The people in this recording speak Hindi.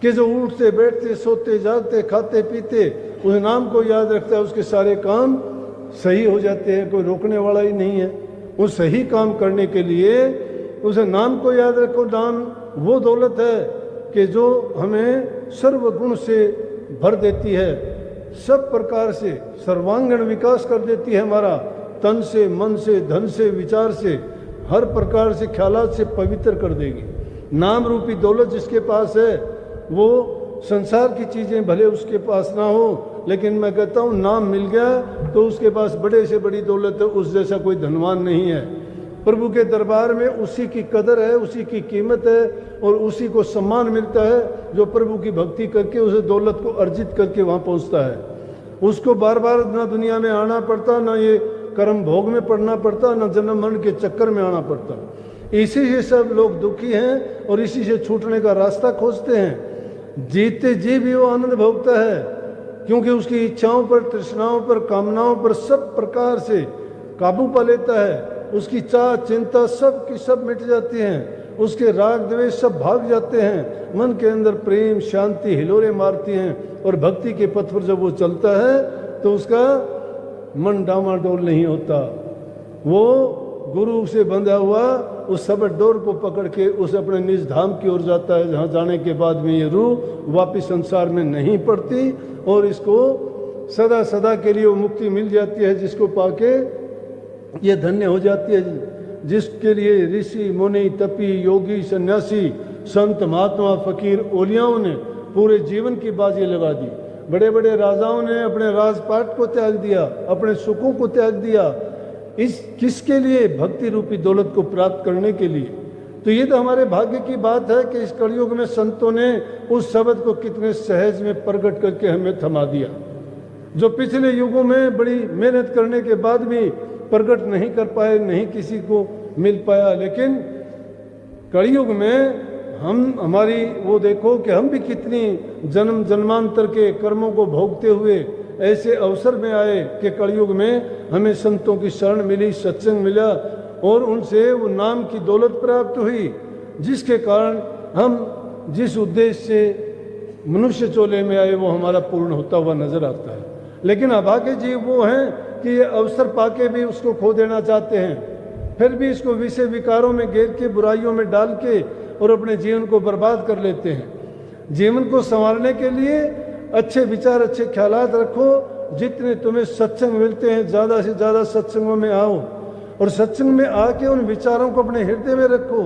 कि जो उठते बैठते सोते जागते खाते पीते उस नाम को याद रखता है, उसके सारे काम सही हो जाते हैं, कोई रोकने वाला ही नहीं है। उस सही काम करने के लिए उसे नाम को याद रखो। नाम वो दौलत है कि जो हमें सर्वगुण से भर देती है, सब प्रकार से सर्वांगीण विकास कर देती है हमारा, तन से मन से धन से विचार से हर प्रकार से ख्यालात से पवित्र कर देगी। नाम रूपी दौलत जिसके पास है वो संसार की चीज़ें भले उसके पास ना हो, लेकिन मैं कहता हूँ नाम मिल गया तो उसके पास बड़े से बड़ी दौलत है, उस जैसा कोई धनवान नहीं है। प्रभु के दरबार में उसी की कदर है, उसी की कीमत है और उसी को सम्मान मिलता है जो प्रभु की भक्ति करके उसे दौलत को अर्जित करके वहाँ पहुँचता है। उसको बार बार ना दुनिया में आना पड़ता, ना ये कर्म भोग में पड़ना पड़ता, ना जन्म मरण के चक्कर में आना पड़ता। इसी से सब लोग दुखी हैं और इसी से छूटने का रास्ता खोजते हैं। जीते जी भी वो आनंद भोगता है, क्योंकि उसकी इच्छाओं पर, तृष्णाओं पर, कामनाओं पर सब प्रकार से काबू पा लेता है। उसकी चाह चिंता सब की सब मिट जाती हैं, उसके राग द्वेष सब भाग जाते हैं, मन के अंदर प्रेम शांति हिलोरे मारती हैं। और भक्ति के पथ पर जब वो चलता है तो उसका मन डामाडोल नहीं होता। वो गुरु से बंधा हुआ उस सबट डोर को पकड़ के उस अपने निज धाम की ओर जाता है, जहाँ जाने के बाद में ये रूह वापिस संसार में नहीं पड़ती और इसको सदा सदा के लिए वो मुक्ति मिल जाती है, जिसको पाके ये धन्य हो जाती है। जिसके लिए ऋषि मुनि तपी योगी सन्यासी संत महात्मा फकीर ओलियाओं ने पूरे जीवन की बाजी लगा दी। बड़े बड़े राजाओं ने अपने राजपाट को त्याग दिया, अपने सुखों को त्याग दिया, इस किसके लिए? भक्ति रूपी दौलत को प्राप्त करने के लिए। तो ये तो हमारे भाग्य की बात है कि इस कलयुग में संतों ने उस शब्द को कितने सहज में प्रकट करके हमें थमा दिया, जो पिछले युगों में बड़ी मेहनत करने के बाद भी प्रकट नहीं कर पाए, नहीं किसी को मिल पाया। लेकिन कलयुग में हमारी वो देखो कि हम भी कितनी जन्म जन्मांतर के कर्मों को भोगते हुए ऐसे अवसर में आए कि कलयुग में हमें संतों की शरण मिली, सत्संग मिला और उनसे वो नाम की दौलत प्राप्त हुई, जिसके कारण हम जिस उद्देश्य से मनुष्य चोले में आए वो हमारा पूर्ण होता हुआ नजर आता है। लेकिन अभागे जीव वो हैं कि ये अवसर पाके भी उसको खो देना चाहते हैं, फिर भी इसको विषय विकारों में घेर के बुराइयों में डाल के और अपने जीवन को बर्बाद कर लेते हैं। जीवन को संवारने के लिए अच्छे विचार अच्छे ख्यालात रखो, जितने तुम्हें सत्संग मिलते हैं ज़्यादा से ज़्यादा सत्संगों में आओ और सत्संग में आके उन विचारों को अपने हृदय में रखो।